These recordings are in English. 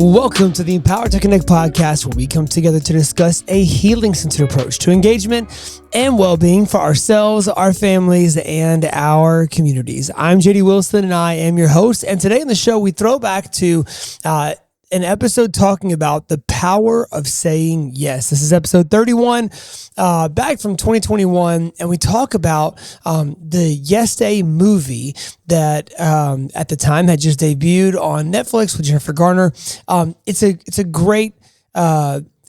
Welcome to the Empower to Connect podcast, where we come together to discuss a healing-centered approach to engagement and well-being for ourselves, our families, and our communities. I'm JD Wilson, and I am your host. And today on the show, we throw back to an episode talking about the power of saying yes. This is episode 31, back from 2021, and we talk about the Yes Day movie that at the time had just debuted on Netflix with Jennifer Garner. It's a great,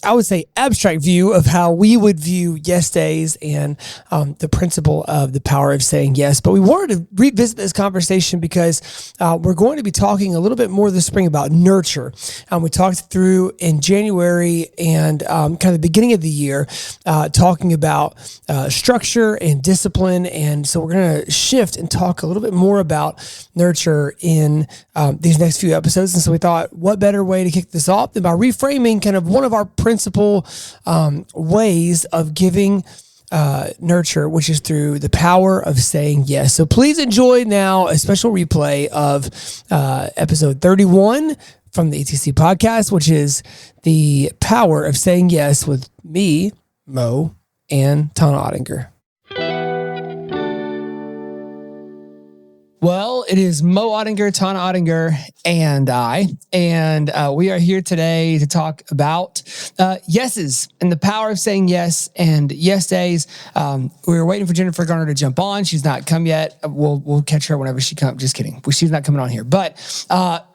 I would say, abstract view of how we would view yes days and the principle of the power of saying yes. But we wanted to revisit this conversation because we're going to be talking a little bit more this spring about nurture. We talked through in January and kind of the beginning of the year, talking about structure and discipline. And so we're going to shift and talk a little bit more about nurture in these next few episodes. And so we thought, what better way to kick this off than by reframing kind of one of our principal ways of giving nurture, which is through the power of saying yes. So please enjoy now a special replay of episode 31 from the ETC podcast, which is the power of saying yes with me, Mo, and Tona Ottinger. Well, it is Mo Ottinger, Tona Ottinger, and I, and we are here today to talk about yeses and the power of saying yes and yes days. We were waiting for Jennifer Garner to jump on. She's not come yet. We'll catch her whenever she comes. Just kidding. She's not coming on here. But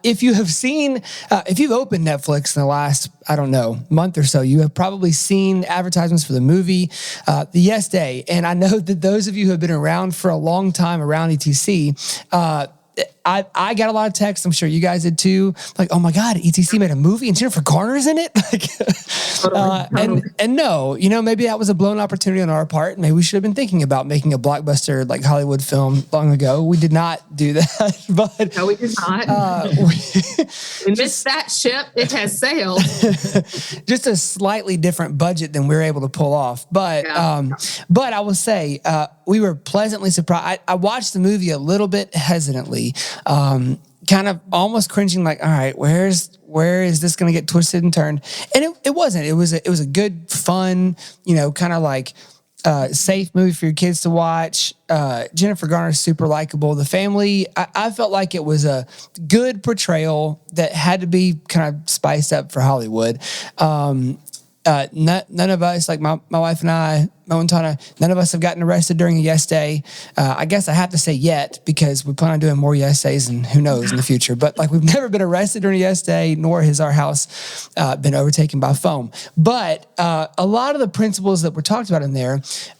if you have seen, if you've opened Netflix in the last, I don't know, month or so, you have probably seen advertisements for the movie, The Yes Day. And I know that those of you who have been around for a long time around ETC, I got a lot of texts. I'm sure you guys did too. Like, oh my God, ETC made a movie and Jennifer Garner is in it. And no, maybe that was a blown opportunity on our part. Maybe we should have been thinking about making a blockbuster like Hollywood film long ago. We did not do that, but no, we did not. We missed that ship. It has sailed. Just a slightly different budget than we were able to pull off. But but I will say we were pleasantly surprised. I watched the movie a little bit hesitantly. Kind of almost cringing, like, all right, where is this going to get twisted and turned? And it wasn't. It was a good, fun, kind of like safe movie for your kids to watch. Jennifer Garner's super likable. The family, I felt like it was a good portrayal that had to be kind of spiced up for Hollywood. None of us, like my wife and I, Mo and Tona, none of us have gotten arrested during a yes day. I guess I have to say yet, because we plan on doing more yes days and who knows in the future. But like, we've never been arrested during a yes day, nor has our house been overtaken by foam. But a lot of the principles that were talked about in there,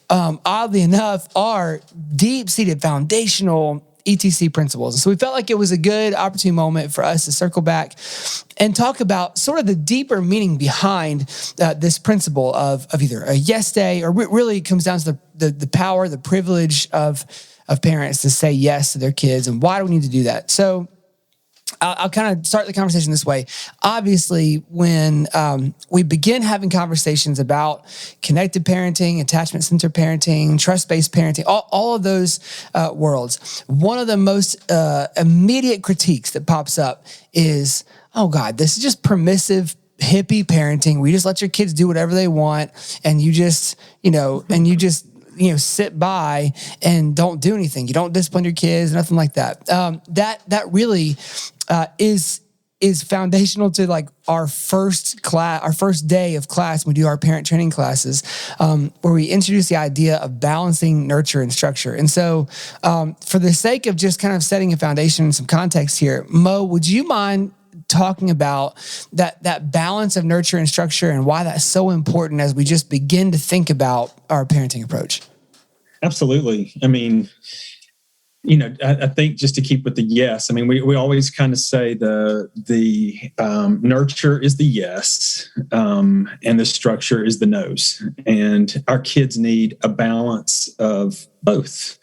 oddly enough, are deep-seated foundational ETC principles. And so we felt like it was a good opportune moment for us to circle back and talk about sort of the deeper meaning behind this principle of either a yes day, or really comes down to the power, the privilege of parents to say yes to their kids, and why do we need to do that? So I'll kind of start the conversation this way. Obviously, when we begin having conversations about connected parenting, attachment-centered parenting, trust-based parenting, all of those worlds, one of the most immediate critiques that pops up is, oh God, this is just permissive hippie parenting. We just let your kids do whatever they want, and you just sit by and don't do anything. You don't discipline your kids, nothing like that. That really is foundational to like our first day of class. We do our parent training classes, where we introduce the idea of balancing nurture and structure. And so, for the sake of just kind of setting a foundation and some context here, Mo, would you mind talking about that balance of nurture and structure and why that's so important as we just begin to think about our parenting approach? Absolutely. I mean, I think just to keep with the yes, I mean, we always kind of say the nurture is the yes, and the structure is the no's. And our kids need a balance of both.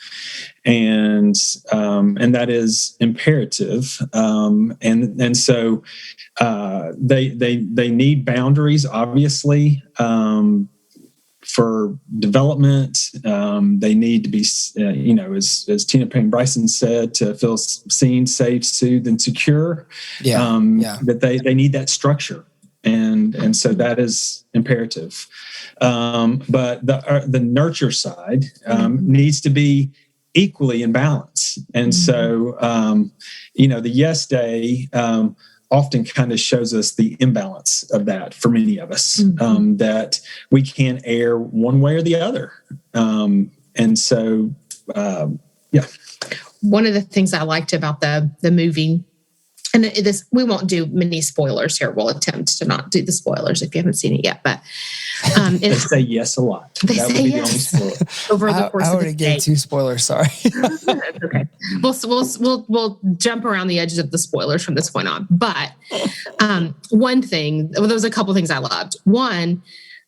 And that is imperative. And so they need boundaries, obviously. for development. They need to be, as Tina Payne Bryson said, to feel seen, safe, soothed, and secure. That they need that structure. And so that is imperative. But the nurture side needs to be equally in balance. And so, the yes day often kind of shows us the imbalance of that for many of us, that we can't err one way or the other. And so, One of the things I liked about the movie, and this, we won't do many spoilers here. We'll attempt to not do the spoilers if you haven't seen it yet. But they say yes a lot. That would be yes. The only spoiler. Over the course I of already gave 2 spoilers. Sorry. Okay, we'll jump around the edges of the spoilers from this point on. But one thing, there was a couple things I loved. One,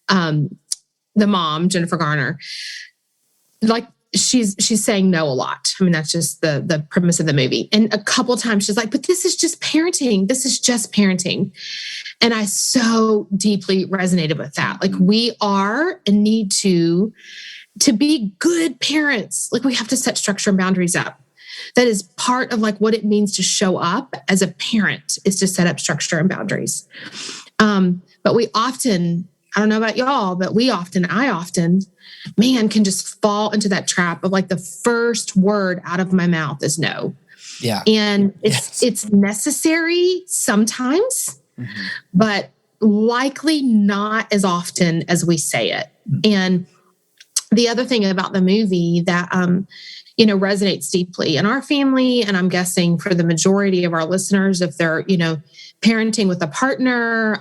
the mom, Jennifer Garner, like, she's saying no a lot. I mean, that's just the premise of the movie. And a couple of times she's like, but this is just parenting. This is just parenting. And I so deeply resonated with that. Like, we are and need to be good parents. Like, we have to set structure and boundaries up. That is part of like what it means to show up as a parent, is to set up structure and boundaries. But we often, I don't know about y'all, but I often, man, can just fall into that trap of like the first word out of my mouth is no. Yeah. And it's necessary sometimes, but likely not as often as we say it. And the other thing about the movie that, resonates deeply in our family, and I'm guessing for the majority of our listeners, if they're, parenting with a partner,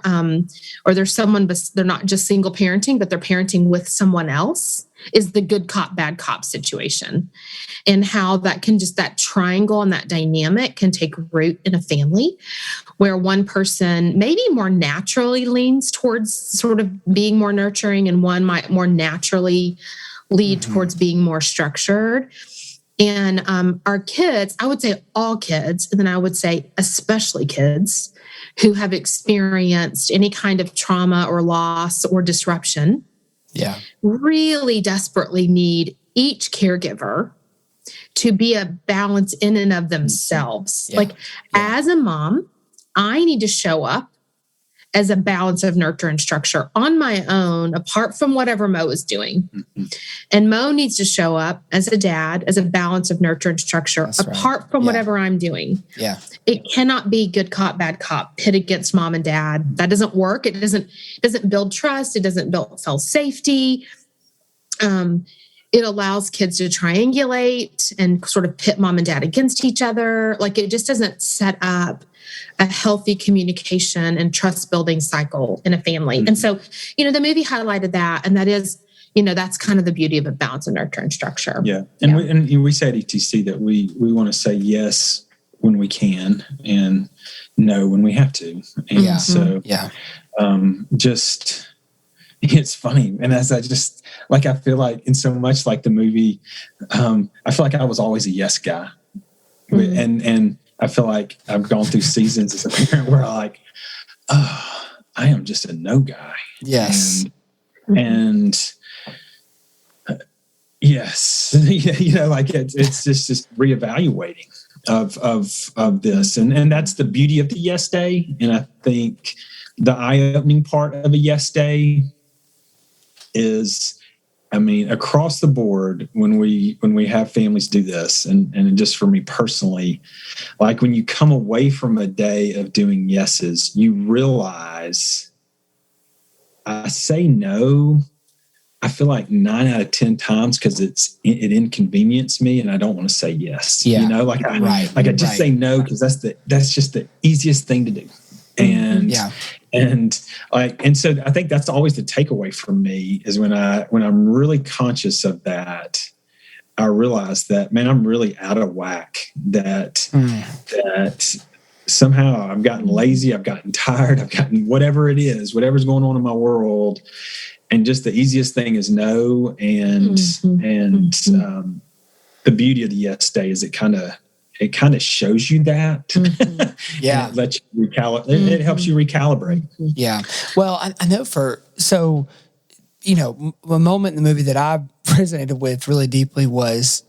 or there's someone, but they're not just single parenting, but they're parenting with someone else, is the good cop, bad cop situation, and how that triangle and that dynamic can take root in a family where one person maybe more naturally leans towards sort of being more nurturing, and one might more naturally lead towards being more structured. And our kids, I would say all kids, and then I would say especially kids who have experienced any kind of trauma or loss or disruption, really desperately need each caregiver to be a balance in and of themselves. As a mom, I need to show up as a balance of nurture and structure on my own, apart from whatever Mo is doing. And Mo needs to show up as a dad, as a balance of nurture and structure, apart from whatever I'm doing. Yeah. It cannot be good cop, bad cop, pit against mom and dad. That doesn't work. It doesn't build trust. It doesn't build safety. It allows kids to triangulate and sort of pit mom and dad against each other. Like, it just doesn't set up a healthy communication and trust building cycle in a family. And so, the movie highlighted that, and that is, that's kind of the beauty of a balance of nurture and structure. Yeah. And we say at ETC that we want to say yes when we can and no when we have to. And so, it's funny. And as I feel like in so much like the movie, I feel like I was always a yes guy. And I feel like I've gone through seasons as a parent where I am just a no guy. Yes. And yes, it's just reevaluating of this. And that's the beauty of the yes day. And I think the eye-opening part of a yes day is, across the board, when we have families do this, and just for me personally, like when you come away from a day of doing yeses, you realize I say no, I feel like 9 out of 10 times because it inconvenienced me and I don't want to say yes. Yeah. I just say no because that's just the easiest thing to do. And so I think that's always the takeaway from me is when I'm really conscious of that, I realize that, man, I'm really out of whack, that somehow I've gotten lazy, I've gotten tired, I've gotten whatever it is, whatever's going on in my world. And just the easiest thing is no. And the beauty of the yes day is it kind of shows you that. Yeah. It lets you recalibrate. It helps you recalibrate. Yeah. Well, I know a moment in the movie that I resonated with really deeply was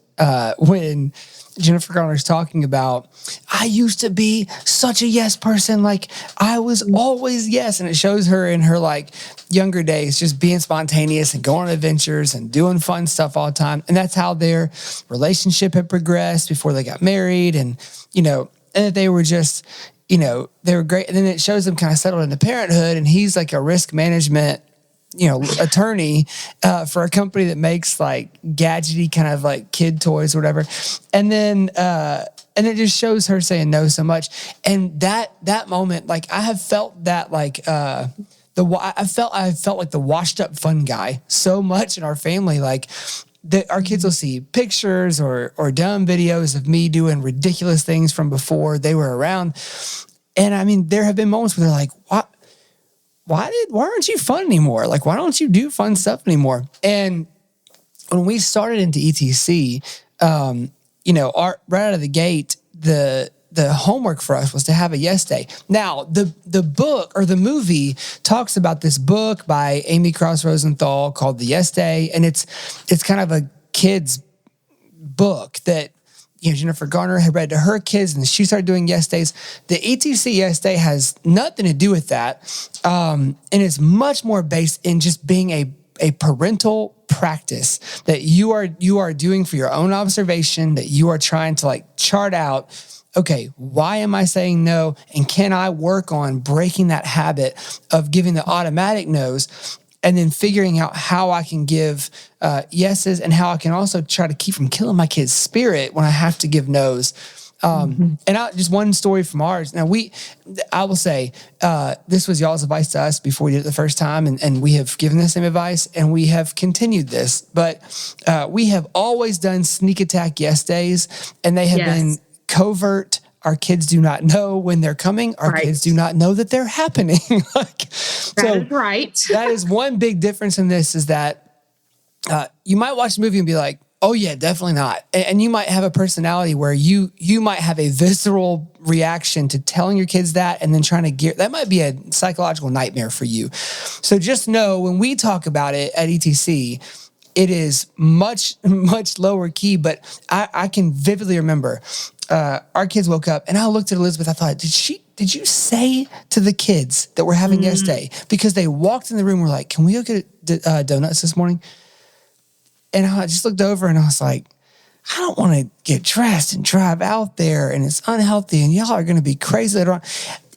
when Jennifer Garner's talking about, I used to be such a yes person. Like I was always yes. And it shows her in her like younger days, just being spontaneous and going on adventures and doing fun stuff all the time. And that's how their relationship had progressed before they got married. And, and that they were just, they were great. And then it shows them kind of settled into parenthood, and he's like a risk management attorney for a company that makes like gadgety kind of like kid toys or whatever. And then it just shows her saying no so much. And that moment, like I have felt that like I felt like the washed up fun guy so much in our family. Like that our kids will see pictures or dumb videos of me doing ridiculous things from before they were around. And I mean, there have been moments where they're like, what? Why aren't you fun anymore? Like, why don't you do fun stuff anymore? And when we started into ETC, right out of the gate, the homework for us was to have a yes day. Now, the book or the movie talks about this book by Amy Cross Rosenthal called The Yes Day, and it's kind of a kid's book that Jennifer Garner had read to her kids, and she started doing yes days. The ETC yes day has nothing to do with that. And it's much more based in just being a parental practice that you are doing for your own observation, that you are trying to like chart out, okay, why am I saying no? And can I work on breaking that habit of giving the automatic no's, and then figuring out how I can give yeses, and how I can also try to keep from killing my kid's spirit when I have to give no's. And just one story from ours. Now I will say, this was y'all's advice to us before we did it the first time. And we have given the same advice, and we have continued this, but we have always done sneak attack yes days, and they have been covert. Our kids do not know when they're coming. Our kids do not know that they're happening. That is right. That is one big difference in this, is that you might watch the movie and be like, oh yeah, definitely not. And you might have a personality where you might have a visceral reaction to telling your kids that, and then trying to that might be a psychological nightmare for you. So just know when we talk about it at ETC, it is much, much lower key, but I can vividly remember our kids woke up, and I looked at Elizabeth. I thought, did you say to the kids that we're having yes day? Because they walked in the room, we're like, can we go get donuts this morning? And I just looked over and I was like, I don't want to get dressed and drive out there, and it's unhealthy, and y'all are going to be crazy later on.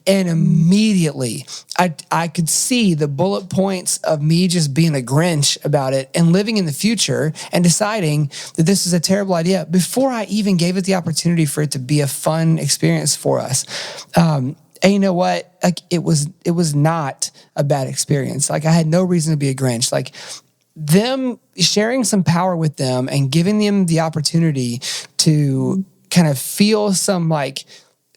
And immediately I could see the bullet points of me just being a Grinch about it and living in the future and deciding that this is a terrible idea before I even gave it the opportunity for it to be a fun experience for us. And you know what? Like it was not a bad experience. Like I had no reason to be a Grinch. Like them sharing some power with them and giving them the opportunity to kind of feel some like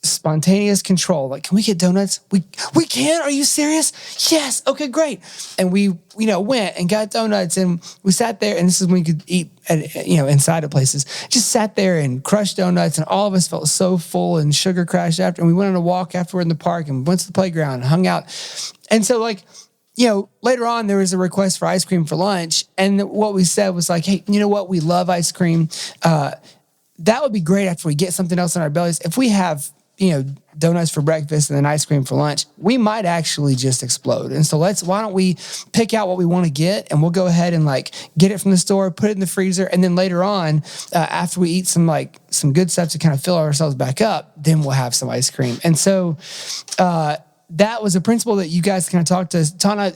spontaneous control. Like, can we get donuts? We can? Are you serious? Yes. Okay, great. And we, went and got donuts, and we sat there, and this is when we could eat at, inside of places, just sat there and crushed donuts, and all of us felt so full and sugar crashed after. And we went on a walk afterward in the park and went to the playground and hung out. And so later on there was a request for ice cream for lunch. And what we said was like, hey, you know what? We love ice cream. That would be great after we get something else in our bellies. If we have, donuts for breakfast and then ice cream for lunch, we might actually just explode. And so why don't we pick out what we want to get, and we'll go ahead and get it from the store, put it in the freezer. And then later on, after we eat some good stuff to kind of fill ourselves back up, then we'll have some ice cream. And so, that was a principle that you guys kind of talked to Tona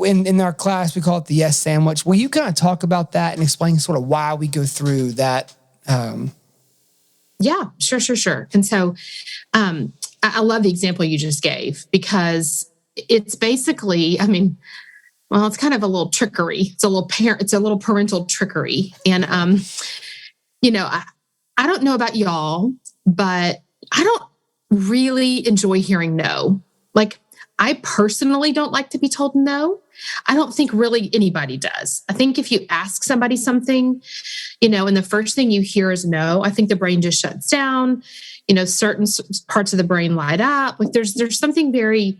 in our class. We call it the yes sandwich. Will you kind of talk about that and explain sort of why we go through that? Yeah, sure. And so I love the example you just gave, because it's basically, it's kind of a little trickery. It's a little parental trickery. And, I don't know about y'all, but I don't really enjoy hearing no. Like, I personally don't like to be told no. I don't think really anybody does. I think if you ask somebody something, and the first thing you hear is no, I think the brain just shuts down. Certain parts of the brain light up. Like there's something very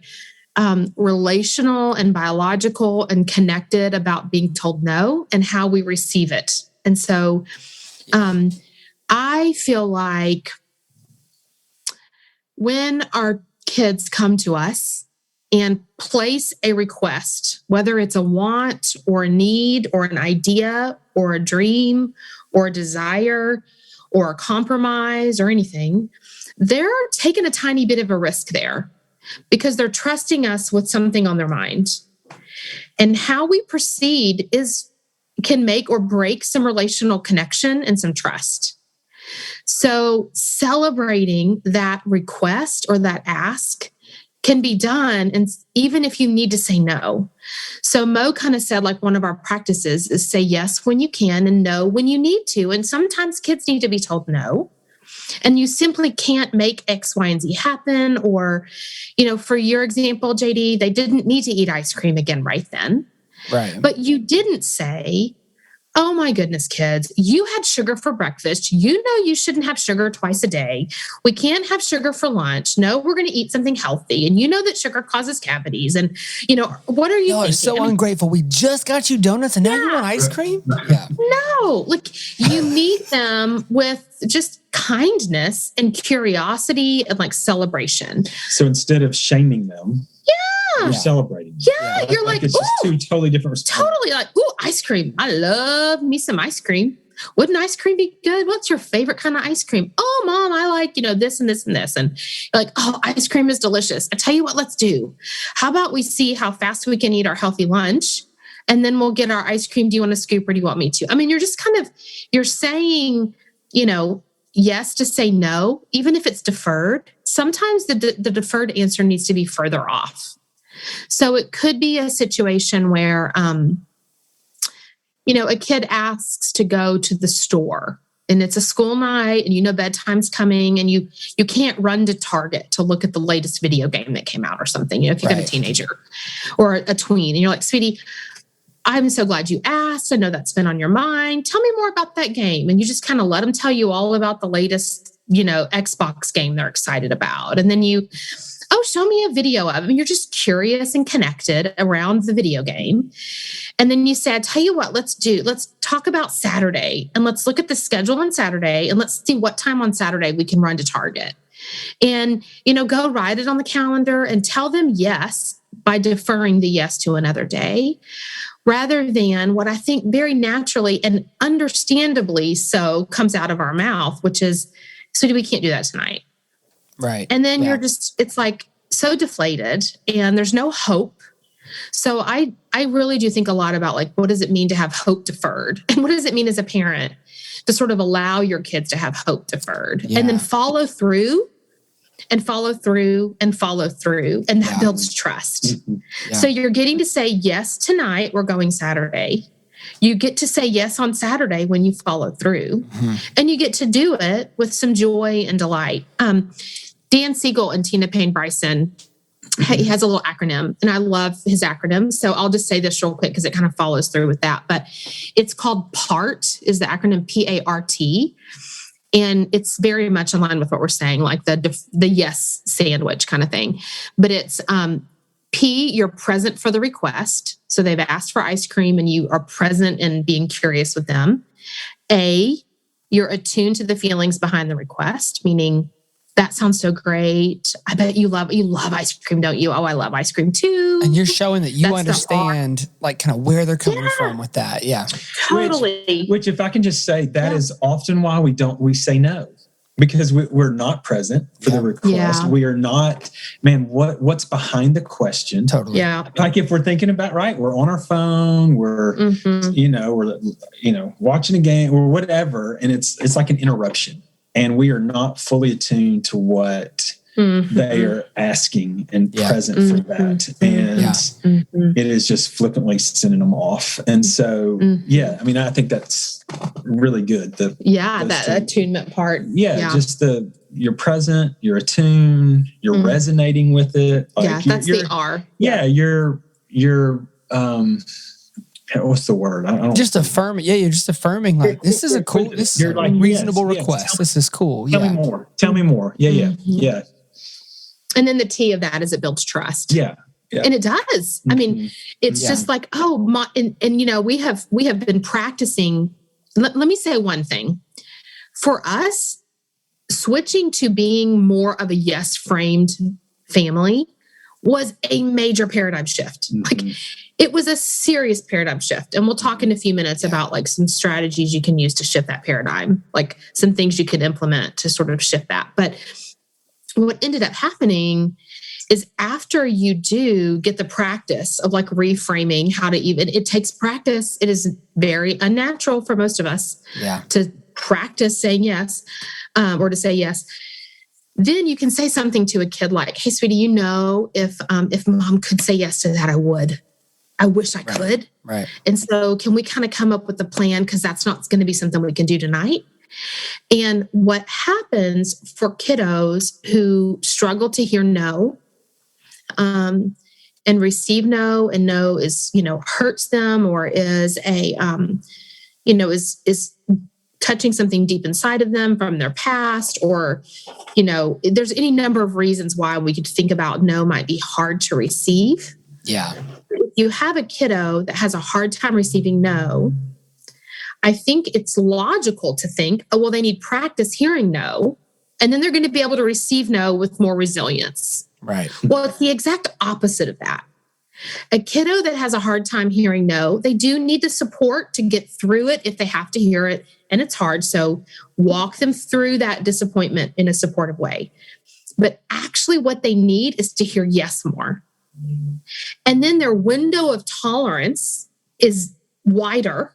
relational and biological and connected about being told no and how we receive it. And so I feel like when our kids come to us and place a request, whether it's a want or a need or an idea or a dream or a desire or a compromise or anything, they're taking a tiny bit of a risk there because they're trusting us with something on their mind. And how we proceed can make or break some relational connection and some trust. So celebrating that request or that ask can be done, and even if you need to say no. So Mo kind of said, like, one of our practices is say yes when you can and no when you need to. And sometimes kids need to be told no. And you simply can't make X, Y, and Z happen. Or, for your example, JD, they didn't need to eat ice cream again right then. Right. But you didn't say, oh my goodness, kids, you had sugar for breakfast. You know you shouldn't have sugar twice a day. We can't have sugar for lunch. No, we're going to eat something healthy. And you know that sugar causes cavities. And, what are you thinking? It's so ungrateful. We just got you donuts and now you want ice cream? Yeah. No, you meet them with just kindness and curiosity and celebration. So instead of shaming them, you're celebrating. Yeah, you're like, it's just two totally different responses. Totally ooh, ice cream. I love me some ice cream. Wouldn't ice cream be good? What's your favorite kind of ice cream? Oh, Mom, I like, this and this and this. And you're like, oh, ice cream is delicious. I tell you what, let's do. How about we see how fast we can eat our healthy lunch? And then we'll get our ice cream. Do you want a scoop or do you want me to? I mean, you're just you're saying, yes to say no, even if it's deferred. Sometimes the deferred answer needs to be further off. So it could be a situation where, a kid asks to go to the store and it's a school night and bedtime's coming and you can't run to Target to look at the latest video game that came out or something, if you got a teenager or a tween and you're like, sweetie, I'm so glad you asked. I know that's been on your mind. Tell me more about that game. And you just kind of let them tell you all about the latest, Xbox game they're excited about. And then show me a video of it. And you're just curious and connected around the video game. And then you say, I tell you what, let's talk about Saturday and let's look at the schedule on Saturday and let's see what time on Saturday we can run to Target. And, go write it on the calendar and tell them yes by deferring the yes to another day, rather than what I think very naturally and understandably so comes out of our mouth, which is, sweetie, we can't do that tonight. Right. And then you're just, it's so deflated and there's no hope. So I really do think a lot about what does it mean to have hope deferred? And what does it mean as a parent to sort of allow your kids to have hope deferred and then follow through and follow through and follow through. And that builds trust. Mm-hmm. Yeah. So you're getting to say, yes, tonight we're going Saturday. You get to say yes on Saturday when you follow through and you get to do it with some joy and delight. Dan Siegel and Tina Payne Bryson, he has a little acronym and I love his acronym. So I'll just say this real quick because it kind of follows through with that. But it's called PART, is the acronym PART. And it's very much in line with what we're saying, like the yes sandwich kind of thing. But it's P, you're present for the request. So they've asked for ice cream and you are present and being curious with them. A, you're attuned to the feelings behind the request, meaning that sounds so great. I bet you love ice cream, don't you? Oh, I love ice cream too. And you're showing that you understand kind of where they're coming from with that. Yeah. Totally. Which if I can just say, that is often why we say no. Because we're not present for the request. Yeah. We are not, what's behind the question? Totally. Yeah. Like if we're thinking about, we're on our phone, we're, we're watching a game or whatever. And it's like an interruption. And we are not fully attuned to what they are asking and present for that. And it is just flippantly sending them off. And so, I think that's really good. That attunement part. Just you're present, you're attuned, you're resonating with it. That's the R. You're what's the word? I don't just affirming. Yeah, you're just affirming this is a cool, this is a reasonable request. This is cool. Tell me more. Yeah. And then the T of that is it builds trust. Yeah. And it does. I mean, it's just like, we have been practicing. Let me say one thing. For us, switching to being more of a yes framed family was a major paradigm shift. Like, it was a serious paradigm shift. And we'll talk in a few minutes about like some strategies you can use to shift that paradigm, like some things you can implement to sort of shift that. But what ended up happening is, after you do get the practice of like reframing how to even, it takes practice. It is very unnatural for most of us to practice saying yes, or to say yes. Then you can say something to a kid like, "Hey, sweetie, if mom could say yes to that, I would. I wish I could." Right. And so can we kind of come up with a plan? Because that's not going to be something we can do tonight. And what happens for kiddos who struggle to hear no, and receive no, and no is, hurts them, or is is touching something deep inside of them from their past, or, there's any number of reasons why we could think about no might be hard to receive. Yeah. If you have a kiddo that has a hard time receiving no, I think it's logical to think, oh, well, they need practice hearing no, and then they're going to be able to receive no with more resilience. Right. Well, it's the exact opposite of that. A kiddo that has a hard time hearing no, they do need the support to get through it if they have to hear it, and it's hard. So walk them through that disappointment in a supportive way. But actually what they need is to hear yes more. And then their window of tolerance is wider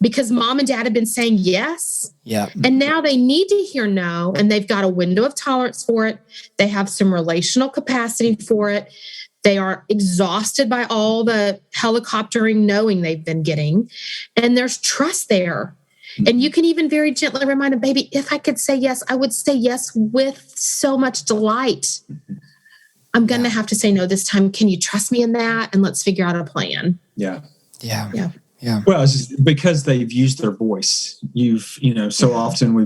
because mom and dad have been saying yes. Yeah. And now they need to hear no, and they've got a window of tolerance for it. They have some relational capacity for it. They are exhausted by all the helicoptering knowing they've been getting. And there's trust there. And you can even very gently remind them, "Baby, if I could say yes, I would say yes with so much delight. I'm going to have to say no this time. Can you trust me in that? And let's figure out a plan." Yeah. Well, it's just because they've used their voice. So often we're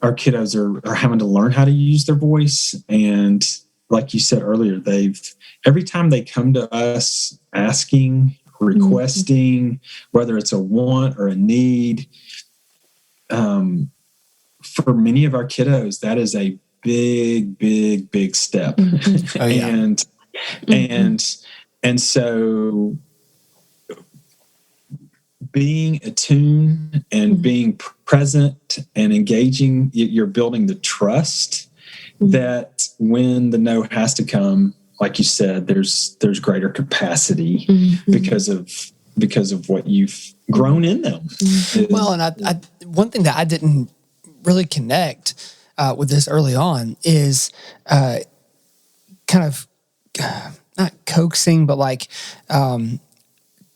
our kiddos are having to learn how to use their voice. And like you said earlier, every time they come to us asking, requesting, whether it's a want or a need, for many of our kiddos, that is a big, big, big step. Oh, yeah. And so being attuned and being present and engaging, you're building the trust that when the no has to come, like you said, there's greater capacity because of what you've grown in them. Well, and I one thing that I didn't really connect with this early on is kind of not coaxing, but like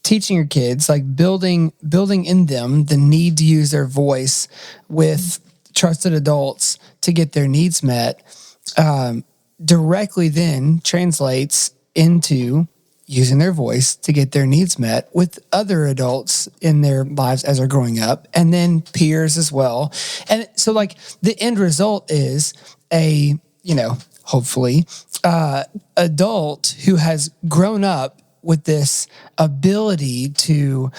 teaching your kids, like building in them the need to use their voice with trusted adults to get their needs met, directly then translates into using their voice to get their needs met with other adults in their lives as they're growing up, and then peers as well. And so like the end result is hopefully adult who has grown up with this ability to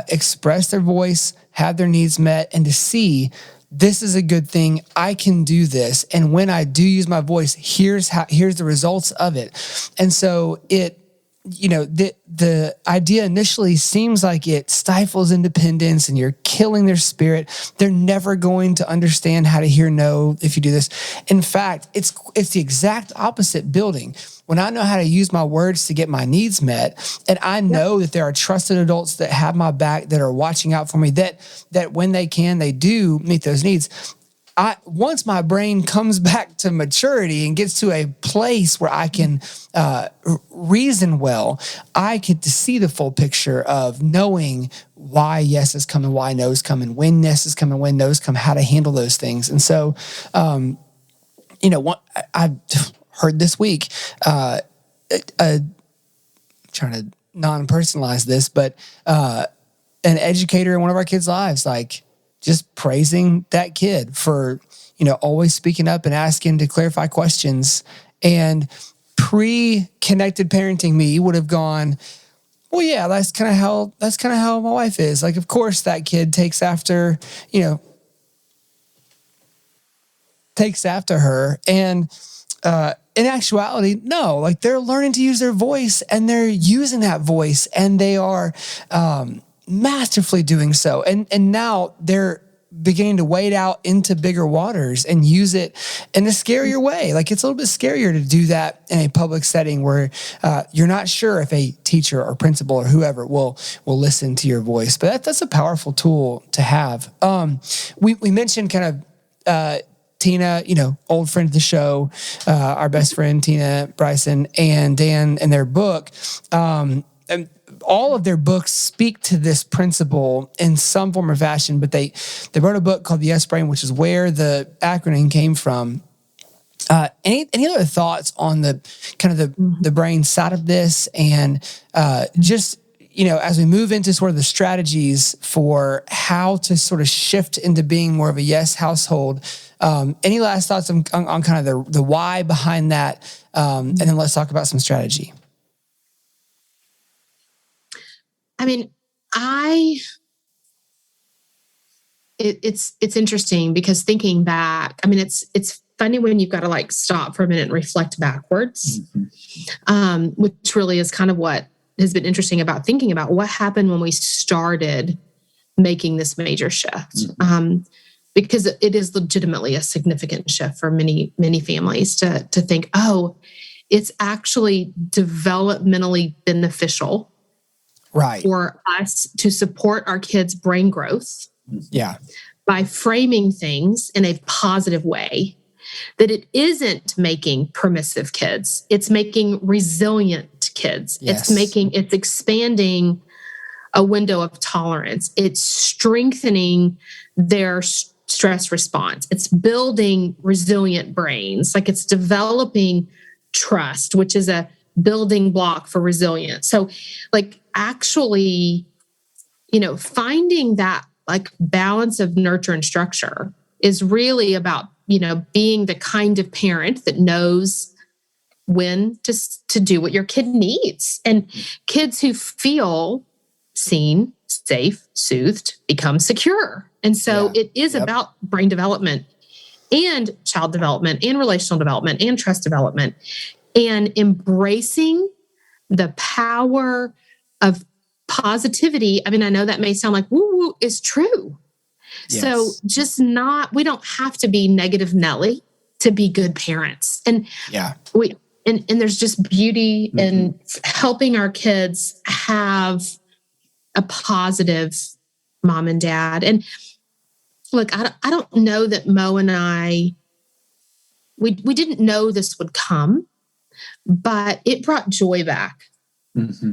express their voice, have their needs met, and to see this is a good thing. I can do this. And when I do use my voice, here's the results of it. And so the idea initially seems like it stifles independence and you're killing their spirit. They're never going to understand how to hear no if you do this. In fact, it's the exact opposite building. When I know how to use my words to get my needs met, and I know that there are trusted adults that have my back, that are watching out for me, that when they do meet those needs, once my brain comes back to maturity and gets to a place where I can reason well, I get to see the full picture of knowing why yes is coming, why no is coming, when yes is coming, when no's come, how to handle those things. And so, I've heard this week, trying to non-personalize this, but an educator in one of our kids' lives, like, just praising that kid for, always speaking up and asking to clarify questions and pre-connected parenting me would have gone, well, yeah, that's kind of how my wife is. Like, of course that kid takes after her. And in actuality, no, like they're learning to use their voice and they're using that voice and they are masterfully doing so. And now they're beginning to wade out into bigger waters and use it in a scarier way. Like it's a little bit scarier to do that in a public setting where you're not sure if a teacher or principal or whoever will listen to your voice. But that's a powerful tool to have. We mentioned kind of Tina, old friend of the show, our best friend, Tina, Bryson, and Dan, and their book. And all of their books speak to this principle in some form or fashion, but they wrote a book called The Yes Brain, which is where the acronym came from. Any other thoughts on the kind of the brain side of this, and just as we move into sort of the strategies for how to sort of shift into being more of a yes household? Any last thoughts on kind of the why behind that? And then let's talk about some strategy. I mean, it's interesting because thinking back, I mean, it's funny when you've got to like stop for a minute and reflect backwards, which really is kind of what has been interesting about thinking about what happened when we started making this major shift. Because it is legitimately a significant shift for many, many families to think, oh, it's actually developmentally beneficial for us to support our kids' brain growth by framing things in a positive way, that it isn't making permissive kids. It's making resilient kids. Yes. It's expanding a window of tolerance. It's strengthening their stress response. It's building resilient brains. Like it's developing trust, which is a building block for resilience. So like actually, finding that like balance of nurture and structure is really about, being the kind of parent that knows when to do what your kid needs. And kids who feel seen, safe, soothed, become secure. And so it is about brain development and child development and relational development and trust development, and embracing the power of positivity. I mean, I know that may sound like woo-woo is true. Yes. So we don't have to be negative Nelly to be good parents. And and there's just beauty in helping our kids have a positive mom and dad. And look, I don't know that Mo and I, we didn't know this would come, but it brought joy back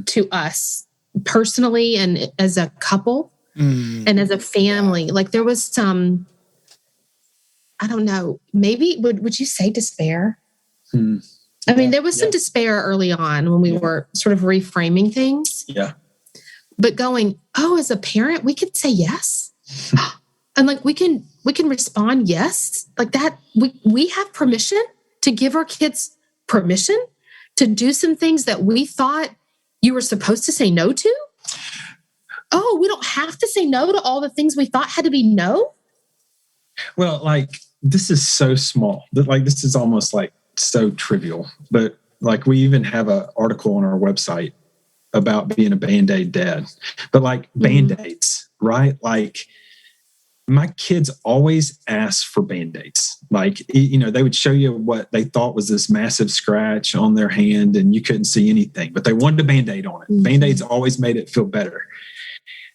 to us personally and as a couple and as a family. Like there was some, I don't know, maybe would you say despair? I mean, there was some despair early on when we were sort of reframing things. Yeah. But going, oh, as a parent, we could say yes. And like we can respond yes. Like that, we have permission to give our kids permission to do some things that we thought you were supposed to say no to. Oh, we don't have to say no to all the things we thought had to be no. Well, like this is so small that like this is almost like so trivial, but like we even have an article on our website about being a Band-Aid dad, but like Band-Aids, right? Like my kids always ask for Band-Aids. Like, they would show you what they thought was this massive scratch on their hand and you couldn't see anything, but they wanted a Band-Aid on it. Band-Aids always made it feel better.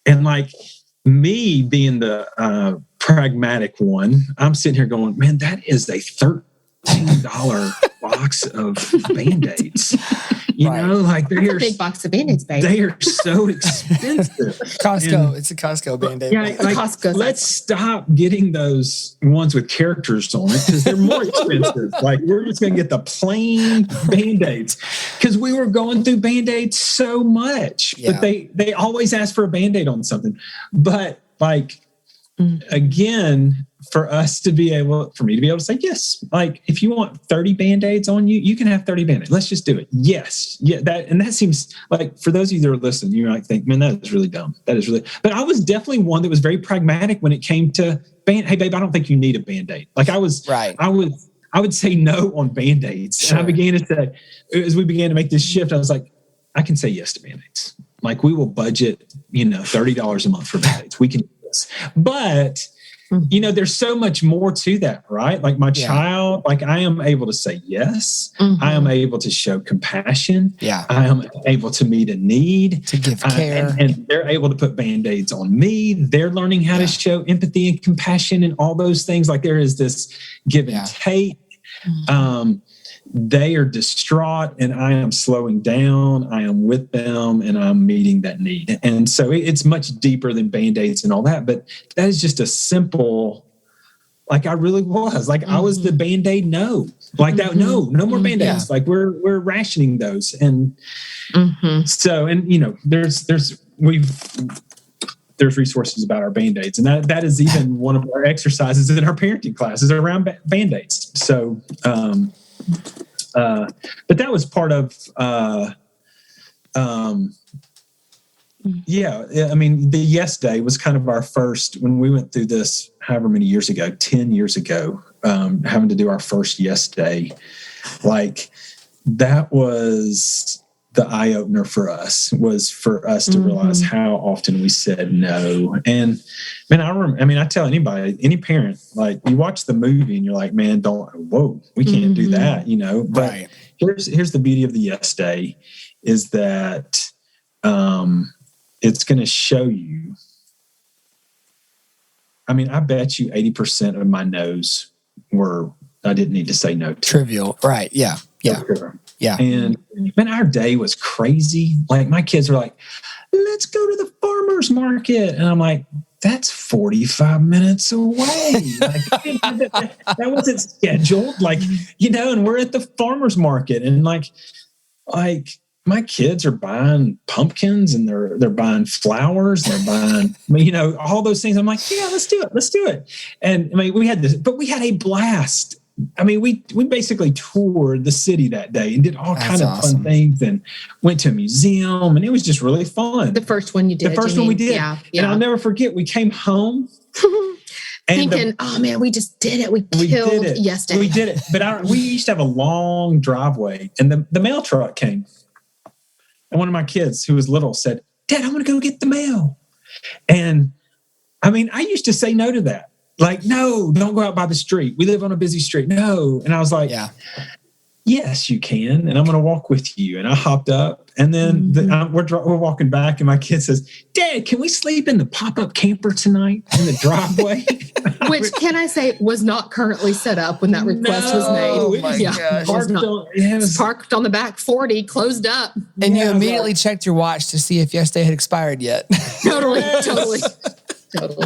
And like me being the pragmatic one, I'm sitting here going, man, that is a $13 box of Band-Aids. You know, like they're a big box of Band-Aids, baby. They are so expensive. Costco, it's a Costco Band-Aid. Yeah, like, let's stop getting those ones with characters on it because they're more expensive. Like we're just going to get the plain Band-Aids because we were going through Band-Aids so much. Yeah. But they always ask for a Band-Aid on something. But like, again, for me to be able to say, yes, like if you want 30 Band-Aids on you, you can have 30 Band-Aids. Let's just do it. Yes. Yeah. That seems like, for those of you that are listening, you might think, man, that is really dumb. But I was definitely one that was very pragmatic when it came to hey babe, I don't think you need a Band-Aid. Like I would say no on Band-Aids. Sure. And I began to say, as we began to make this shift, I was like, I can say yes to Band-Aids. Like we will budget, $30 a month for Band-Aids. We can do this. But there's so much more to that, right? Like my child, like I am able to say yes. Mm-hmm. I am able to show compassion. Yeah. I am able to meet a need. To give care. And they're able to put Band-Aids on me. They're learning how to show empathy and compassion and all those things. Like there is this give and take. Mm-hmm. They are distraught and I am slowing down. I am with them and I'm meeting that need. And so it's much deeper than Band-Aids and all that. But that is just a simple, like I really was. Like I was the Band-Aid no. Like that, no more Band-Aids. Yeah. Like we're rationing those. And so, and there's resources about our Band-Aids. And that is even one of our exercises in our parenting classes around Band-Aids. So, but that was part of, I mean, the Yes Day was kind of our first, when we went through this, however many years ago, 10 years ago, having to do our first Yes Day. Like that was the eye opener for us, to realize how often we said no. And man, I tell anybody, any parent, like you watch the movie and you're like, man, we can't do that, but right. Here's the beauty of the Yes Day is that, it's going to show you. I mean, I bet you 80% of my no's I didn't need to say no to. Trivial. Right. Yeah. Yeah. Yeah. And man, our day was crazy. Like my kids were like, let's go to the farmer's market. And I'm like, that's 45 minutes away. Like, that wasn't scheduled. Like, and we're at the farmer's market and like my kids are buying pumpkins and they're buying flowers. They're buying, all those things. I'm like, yeah, let's do it. And I mean, we had a blast. I mean, we basically toured the city that day and did all kinds of fun things and went to a museum and it was just really fun. The first one you did. The first one we did. Yeah. And I'll never forget, we came home. Thinking, oh man, we just did it. We killed it yesterday. We did it. But we used to have a long driveway and the mail truck came. And one of my kids who was little said, Dad, I want to go get the mail. And I mean, I used to say no to that. Like, no, don't go out by the street. We live on a busy street. No. And I was like, yes, you can. And I'm going to walk with you. And I hopped up and then we're walking back and my kid says, Dad, can we sleep in the pop-up camper tonight in the driveway? Which can I say was not currently set up when that request was made. Oh my gosh. It was parked on the back 40, closed up. And you immediately checked your watch to see if Yes Day had expired yet. Totally.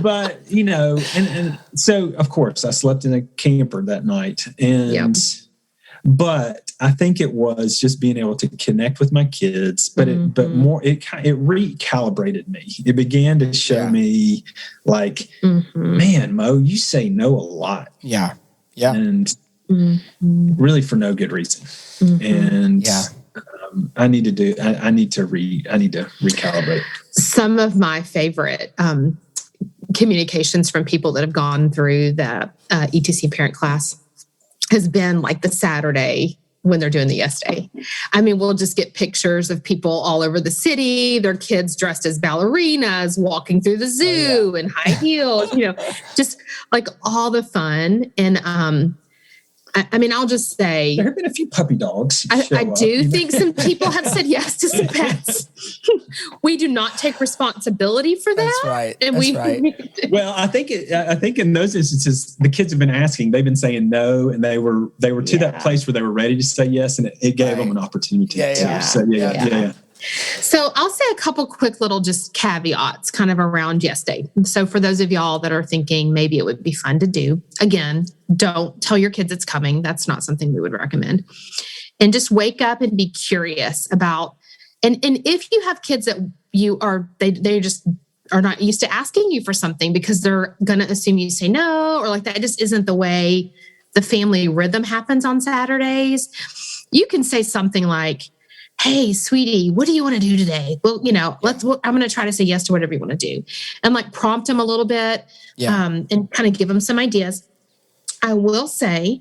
But, and so, of course, I slept in a camper that night. But I think it was just being able to connect with my kids, but it recalibrated me. It began to show me like, man, Mo, you say no a lot. Yeah. Yeah. And really for no good reason. And I need to recalibrate. Some of my favorite, communications from people that have gone through the ETC parent class has been like the Saturday when they're doing the Yes Day. I mean, we'll just get pictures of people all over the city, their kids dressed as ballerinas, walking through the zoo in high heels, just like all the fun. And I mean, I'll just say there have been a few puppy dogs. I do think some people have said yes to some pets. We do not take responsibility for that. That's right. And Well, I think in those instances, the kids have been asking. They've been saying no, and they were to that place where they were ready to say yes, and it gave them an opportunity to. So yeah. So I'll say a couple quick little just caveats kind of around Yes Day. So for those of y'all that are thinking maybe it would be fun to do, again, don't tell your kids it's coming. That's not something we would recommend. And just wake up and be curious about, and if you have kids that they just are not used to asking you for something because they're going to assume you say no, or like that just isn't the way the family rhythm happens on Saturdays. You can say something like, hey, sweetie, what do you want to do today? Well, I'm going to try to say yes to whatever you want to do, and like prompt them a little bit, and kind of give them some ideas. I will say,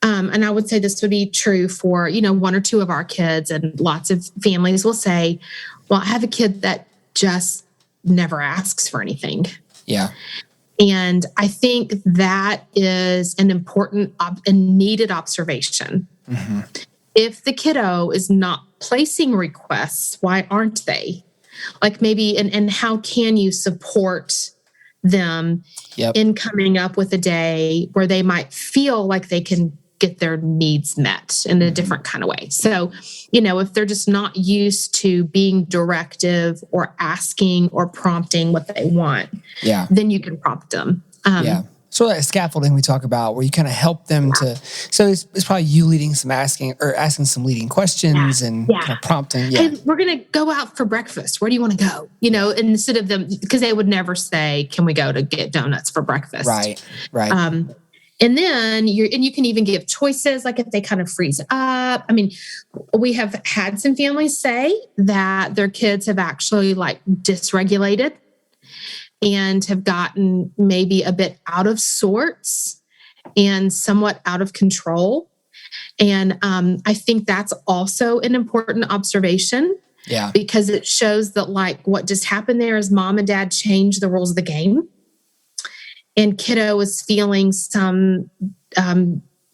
and I would say this would be true for, one or two of our kids, and lots of families will say, well, I have a kid that just never asks for anything. Yeah. And I think that is an important and needed observation. Mm-hmm. If the kiddo is not placing requests, why aren't they? Like maybe, and how can you support them in coming up with a day where they might feel like they can get their needs met in a different kind of way. So, if they're just not used to being directive or asking or prompting what they want, then you can prompt them. So that scaffolding we talk about, where you kind of help them to. So it's probably you leading some asking some leading questions and kind of prompting. Hey, we're gonna go out for breakfast. Where do you want to go? Instead of them, because they would never say, "Can we go to get donuts for breakfast?" Right. And then you can even give choices, like if they kind of freeze up. I mean, we have had some families say that their kids have actually like dysregulated and have gotten maybe a bit out of sorts and somewhat out of control. And I think that's also an important observation. Yeah. Because it shows that like what just happened there is mom and dad changed the rules of the game. And kiddo is feeling some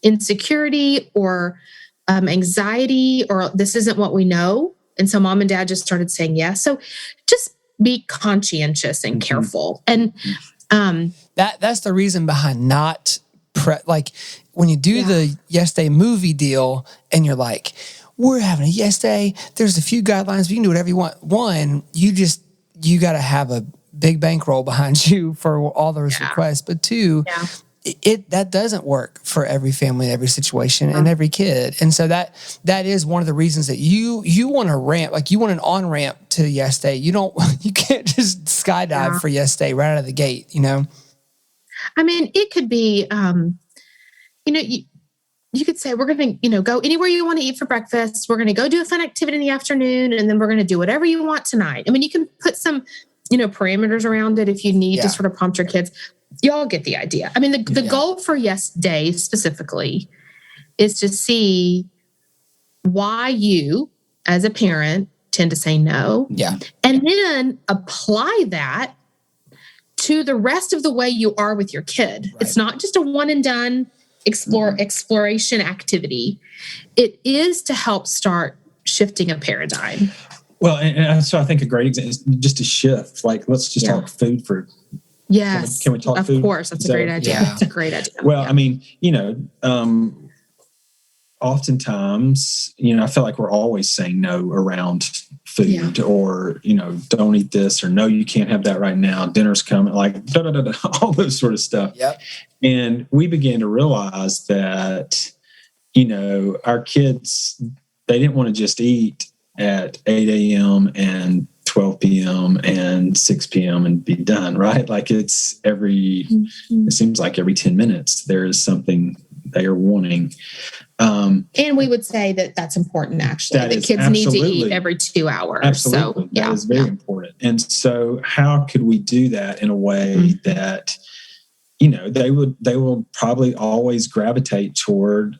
insecurity or anxiety, or this isn't what we know. And so mom and dad just started saying yes. So just be conscientious and careful. And that's the reason behind not like when you do the Yes Day movie deal and you're like, we're having a Yes Day. There's a few guidelines. You can do whatever you want. One, you got to have a big bankroll behind you for all those requests. But two, that doesn't work for every family, every situation, and every kid. And so that is one of the reasons that you want a ramp, like you want an on ramp to Yes Day. You can't just skydive for Yes Day right out of the gate. I mean, it could be, you could say, we're going to, go anywhere you want to eat for breakfast. We're going to go do a fun activity in the afternoon, and then we're going to do whatever you want tonight. I mean, you can put some, parameters around it if you need to sort of prompt your kids. Y'all get the idea. I mean, the goal for Yes Day specifically is to see why you, as a parent, tend to say no. Yeah. And then apply that to the rest of the way you are with your kid. Right. It's not just a one and done exploration activity. It is to help start shifting a paradigm. Well, and so I think a great example is just a shift. Like, let's just talk food for. Yes. Can we talk food? Of course. That's a great idea. Yeah. It's a great idea. Well, I mean, oftentimes, I feel like we're always saying no around food or, don't eat this, or no, you can't have that right now. Dinner's coming, like all those sort of stuff. Yep. And we began to realize that, our kids, they didn't want to just eat at 8 a.m. and 12 p.m. and 6 p.m. and be done, right? Like it seems like every 10 minutes there is something they are wanting. And we would say that that's important, actually. The kids need to eat every 2 hours. Absolutely. So, that is very important. And so how could we do that in a way that, they will probably always gravitate toward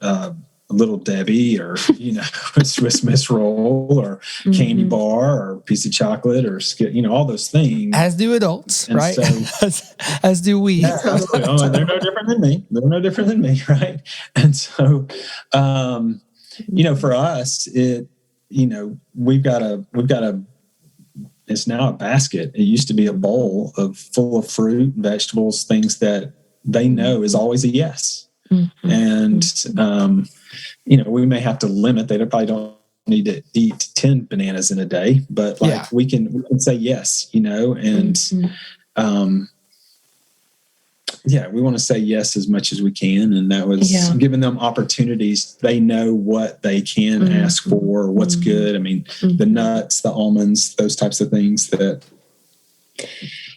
Little Debbie or, Swiss Miss roll or candy bar or piece of chocolate or, all those things. As do adults, and right? So, as do we. Yeah, they're no different than me. Right. And so, for us, we've got a, it's now a basket. It used to be a bowl full of fruit, vegetables, things that they know is always a yes. Mm-hmm. And, we may have to limit. They probably don't need to eat 10 bananas in a day, but we can say yes, and, we want to say yes as much as we can. And that was giving them opportunities. They know what they can ask for, what's good. I mean, the nuts, the almonds, those types of things that,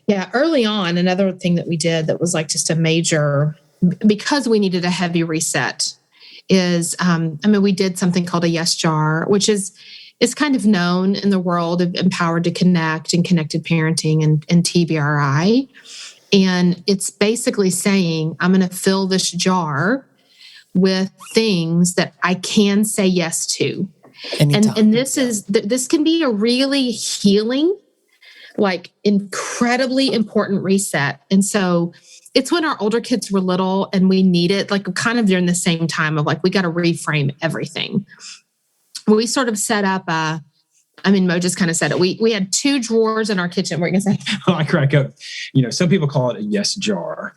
Yeah. Early on, another thing that we did that was like just a major, because we needed a heavy reset is, we did something called a yes jar, which is kind of known in the world of Empowered to Connect and connected parenting and TBRI. And it's basically saying, I'm going to fill this jar with things that I can say yes to. And this can be a really healing, like incredibly important reset. And so it's when our older kids were little and we need it, like kind of during the same time of like, we got to reframe everything. We sort of set up Mo just kind of said it. We had 2 drawers in our kitchen. We're going to say, I crack up. Some people call it a yes jar.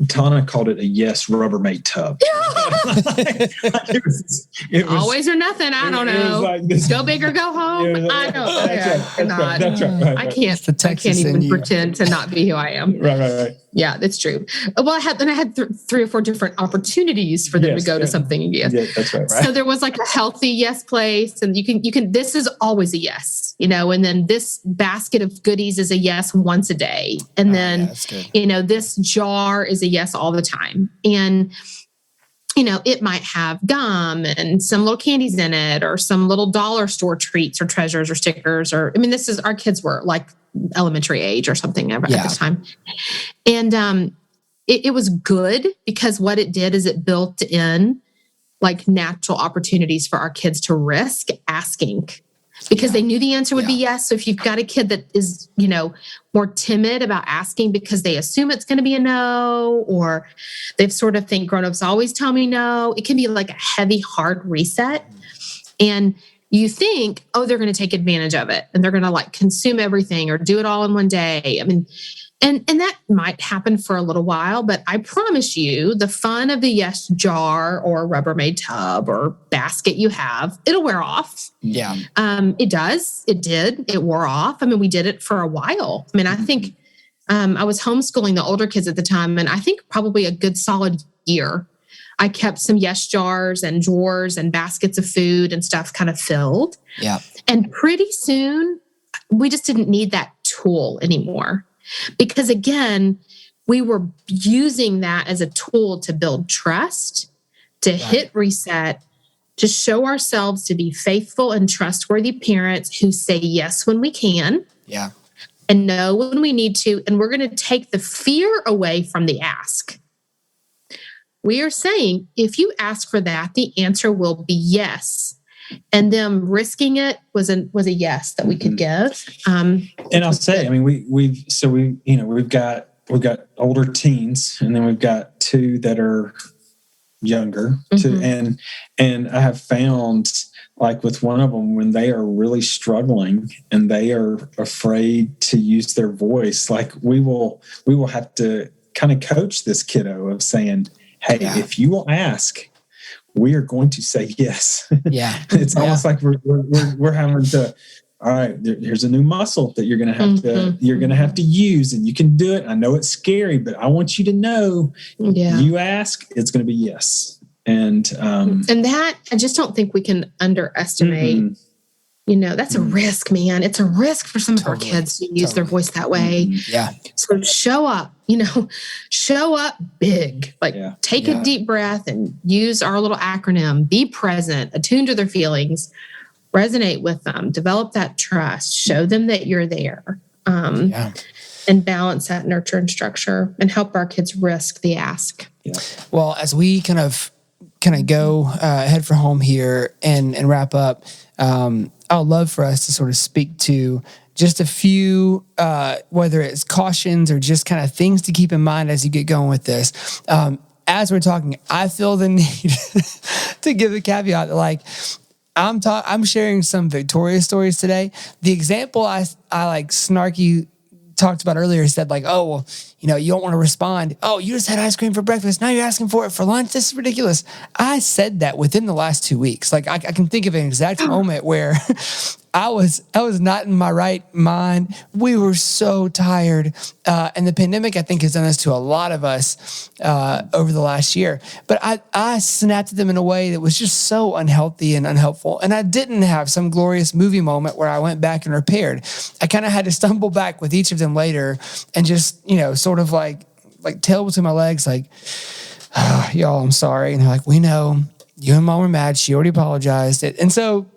Tona called it a yes Rubbermaid tub. it was always or nothing. I don't know. Like go big or go home. I don't. That's right. I can't even pretend to not be who I am. Right. Yeah, that's true. Well, I had 3 or 4 different opportunities for them to go to something. Yes. Yeah, that's right. So there was like a healthy yes place, and you can. This is always a yes, and then this basket of goodies is a yes once a day, and then this jar is a yes all the time, and it might have gum and some little candies in it, or some little dollar store treats or treasures or stickers, or this is our kids were like elementary age or something at this time. And it was good because what it did is it built in like natural opportunities for our kids to risk asking, because they knew the answer would be yes. So if you've got a kid that is, more timid about asking because they assume it's going to be a no, or they've sort of think grown-ups always tell me no, it can be like a heavy, hard reset. And you think, they're going to take advantage of it and they're going to like consume everything or do it all in one day. And that might happen for a little while, but I promise you the fun of the yes jar or Rubbermaid tub or basket you have, it'll wear off. Yeah. It does. It did. It wore off. We did it for a while. I think I was homeschooling the older kids at the time, and I think probably a good solid year. I kept some yes jars and drawers and baskets of food and stuff kind of filled. Yeah. And pretty soon we just didn't need that tool anymore. Because again, we were using that as a tool to build trust, to hit reset, to show ourselves to be faithful and trustworthy parents who say yes when we can. Yeah. And no when we need to. And we're going to take the fear away from the ask. We are saying, if you ask for that, the answer will be yes. And them risking it was a yes that we could give. And I'll say, we've got older teens, and then we've got 2 that are younger. And I have found, like with one of them, when they are really struggling and they are afraid to use their voice, like we will have to kind of coach this kiddo of saying, hey, if you will ask, we are going to say yes. Yeah. It's almost like we're having to, all right, here's a new muscle that you're going to have to use, and you can do it. I know it's scary, but I want you to know, you ask, it's going to be yes. And that, I just don't think we can underestimate, that's a risk, man. It's a risk for some of our kids to use their voice that way. Yeah. So show up, show up big, take a deep breath and use our little acronym, be present, attune to their feelings, resonate with them, develop that trust, show them that you're there, and balance that nurture and structure and help our kids risk the ask. Yeah. Well, as we kind of go head for home here and wrap up, I'd love for us to sort of speak to just a few, whether it's cautions or just kind of things to keep in mind as you get going with this. As we're talking, I feel the need to give a caveat that, like, I'm sharing some Victoria stories today. The example I like snarky talked about earlier said, like, oh, well, you don't want to respond. Oh, you just had ice cream for breakfast. Now you're asking for it for lunch. This is ridiculous. I said that within the last 2 weeks. Like, I can think of an exact moment where I was not in my right mind. We were so tired. And the pandemic, I think, has done this to a lot of us over the last year. But I snapped at them in a way that was just so unhealthy and unhelpful. And I didn't have some glorious movie moment where I went back and repaired. I kind of had to stumble back with each of them later and just, sort of like tail between my legs, like, oh, y'all, I'm sorry. And they're like, we know you and mom were mad. She already apologized. And so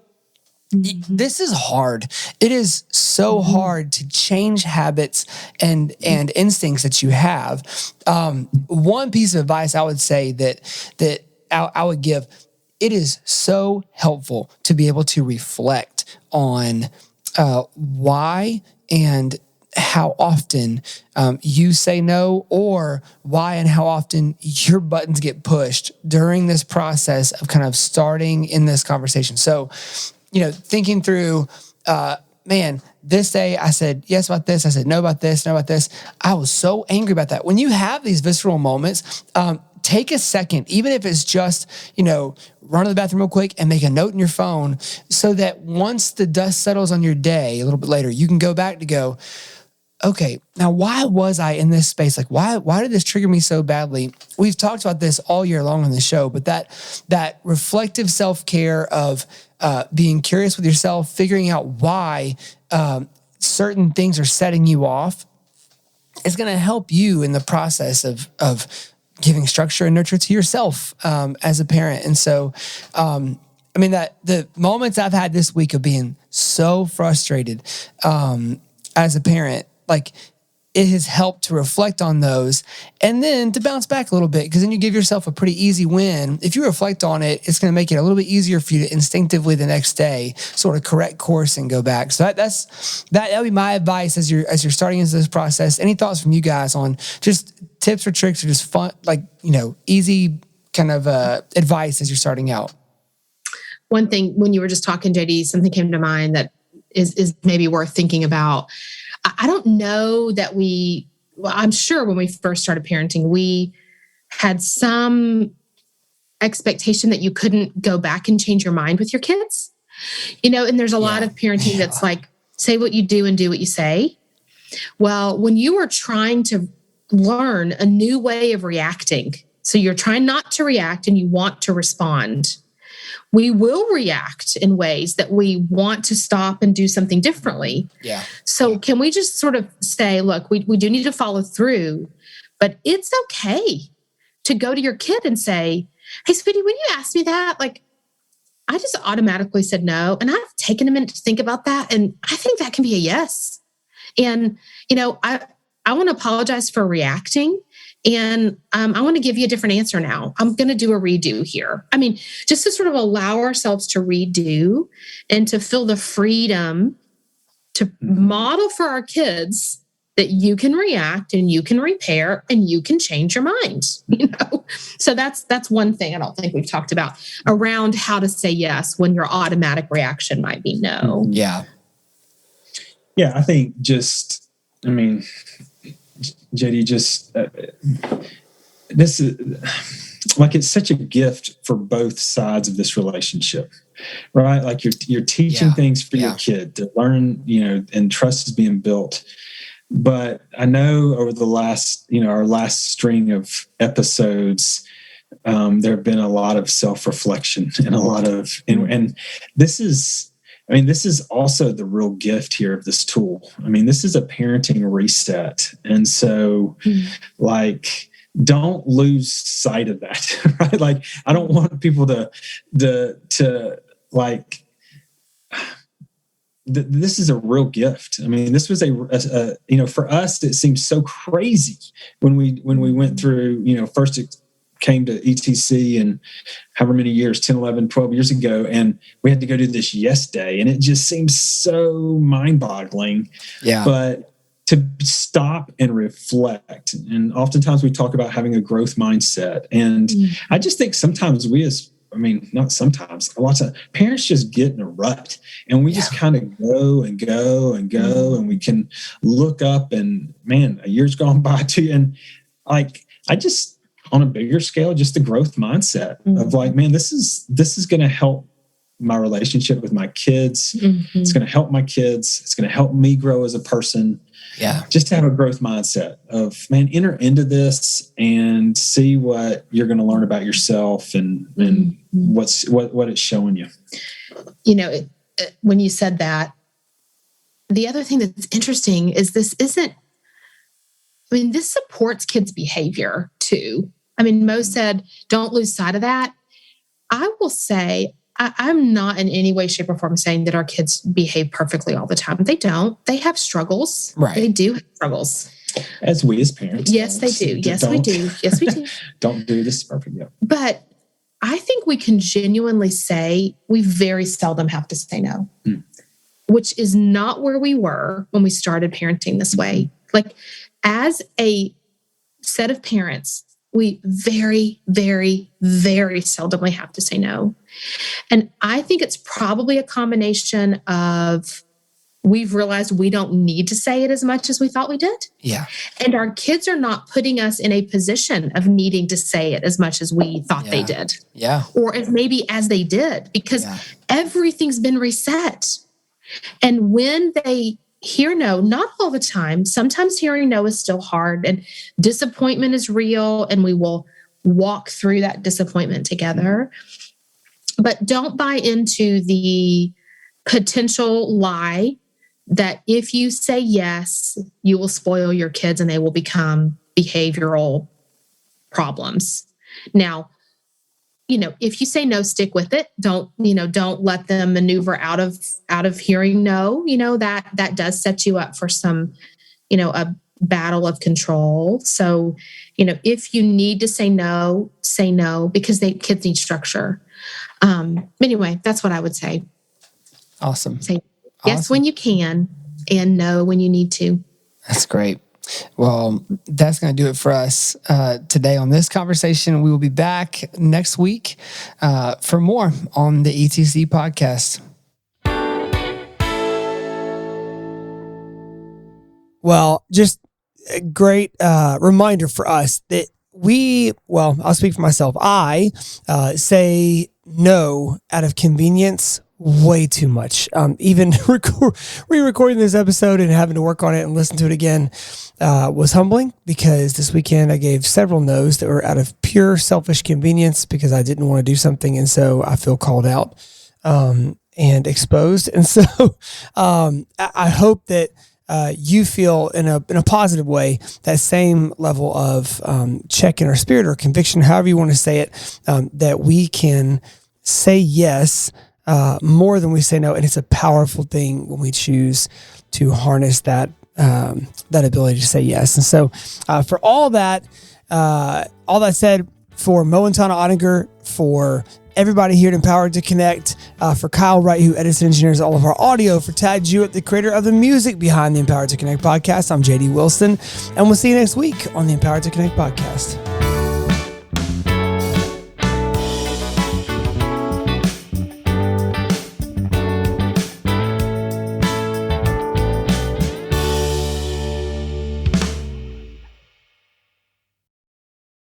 this is hard. It is so hard to change habits and instincts that you have. One piece of advice I would say that I would give, it is so helpful to be able to reflect on why and how often you say no, or why and how often your buttons get pushed during this process of kind of starting in this conversation. So, thinking through, this day I said yes about this, I said no about this, no about this. I was so angry about that. When you have these visceral moments, take a second, even if it's just, run to the bathroom real quick and make a note in your phone so that once the dust settles on your day a little bit later, you can go back to go, okay, now why was I in this space? Like, why did this trigger me so badly? We've talked about this all year long on the show, but that reflective self-care of being curious with yourself, figuring out why certain things are setting you off is going to help you in the process of giving structure and nurture to yourself as a parent. And so, that the moments I've had this week of being so frustrated as a parent, like, it has helped to reflect on those and then to bounce back a little bit, because then you give yourself a pretty easy win. If you reflect on it, it's going to make it a little bit easier for you to instinctively the next day sort of correct course and go back. So that'll be my advice as you're starting into this process. Any thoughts from you guys on just tips or tricks or just fun, easy kind of advice as you're starting out? One thing, when you were just talking, JD, something came to mind that is maybe worth thinking about. I don't know that I'm sure when we first started parenting, we had some expectation that you couldn't go back and change your mind with your kids, and there's a lot of parenting that's like, say what you do and do what you say. Well, when you are trying to learn a new way of reacting, so you're trying not to react and you want to respond, we will react in ways that we want to stop and do something differently. Yeah. So can we just sort of say, look, we do need to follow through, but it's okay to go to your kid and say, hey, sweetie, when you asked me that, like, I just automatically said no. And I've taken a minute to think about that. And I think that can be a yes. And, I want to apologize for reacting. And I want to give you a different answer now. I'm going to do a redo here. Just to sort of allow ourselves to redo and to feel the freedom to model for our kids that you can react and you can repair and you can change your mind. So that's one thing I don't think we've talked about around how to say yes when your automatic reaction might be no. Yeah. Yeah, I think JD, this is like, it's such a gift for both sides of this relationship, right? Like, you're teaching things for your kid to learn, and trust is being built. But I know over the last, our last string of episodes, there have been a lot of self-reflection and a lot of, and this is also the real gift here of this tool. This is a parenting reset. And so, don't lose sight of that, right? Like, I don't want people to this is a real gift. This was a for us, it seems so crazy when we went through, first it came to ETC and however many years, 10, 11, 12 years ago, and we had to go do this yes day. And it just seems so mind-boggling. Yeah. But to stop and reflect, and oftentimes we talk about having a growth mindset. And I just think sometimes not sometimes, lots of parents just get in a rut, and we just kind of go and go and go, and we can look up and, a year's gone by too. And I just, on a bigger scale, just the growth mindset of this is going to help my relationship with my kids. It's going to help my kids. It's going to help me grow as a person. Yeah. Just to have a growth mindset of, man, enter into this and see what you're going to learn about yourself and what it's showing you. You know, when you said that, the other thing that's interesting is this supports kids' behavior too. I mean, Mo said, don't lose sight of that. I will say, I'm not in any way, shape, or form saying that our kids behave perfectly all the time. They don't. They have struggles. Right. They do have struggles. As we as parents. Yes, they do. Yes, we do. Yes, we do. Don't do this perfect. Yeah. But I think we can genuinely say we very seldom have to say no, which is not where we were when we started parenting this way. Like, as a set of parents, we very, very, very seldomly have to say no. And I think it's probably a combination of we've realized we don't need to say it as much as we thought we did. Yeah. And our kids are not putting us in a position of needing to say it as much as we thought they did. Yeah. Or as they did, because everything's been reset. And when they hear no, not all the time. Sometimes hearing no is still hard and disappointment is real, and we will walk through that disappointment together. But don't buy into the potential lie that if you say yes, you will spoil your kids and they will become behavioral problems. Now, if you say no, stick with it. Don't let them maneuver out of hearing no. That does set you up for some, a battle of control. So, if you need to say no, because kids need structure. Anyway, that's what I would say. Awesome. Say yes when you can and no when you need to. That's great. Well, that's going to do it for us today on this conversation. We will be back next week for more on the ETC podcast. Well, just a great reminder for us that I'll speak for myself. I say no out of convenience way too much. Even re-recording this episode and having to work on it and listen to it again was humbling, because this weekend I gave several no's that were out of pure selfish convenience because I didn't want to do something, and so I feel called out and exposed. And so I hope that you feel in a positive way that same level of check in our spirit or conviction, however you want to say it, that we can say yes more than we say no. And it's a powerful thing when we choose to harness that ability to say yes. And so for all that said, for Mo and Tona Ottinger, for everybody here at Empowered to Connect, for Kyle Wright, who edits and engineers all of our audio, for Tad Jewett, the creator of the music behind the Empowered to Connect podcast, I'm JD Wilson, and we'll see you next week on the Empowered to Connect podcast.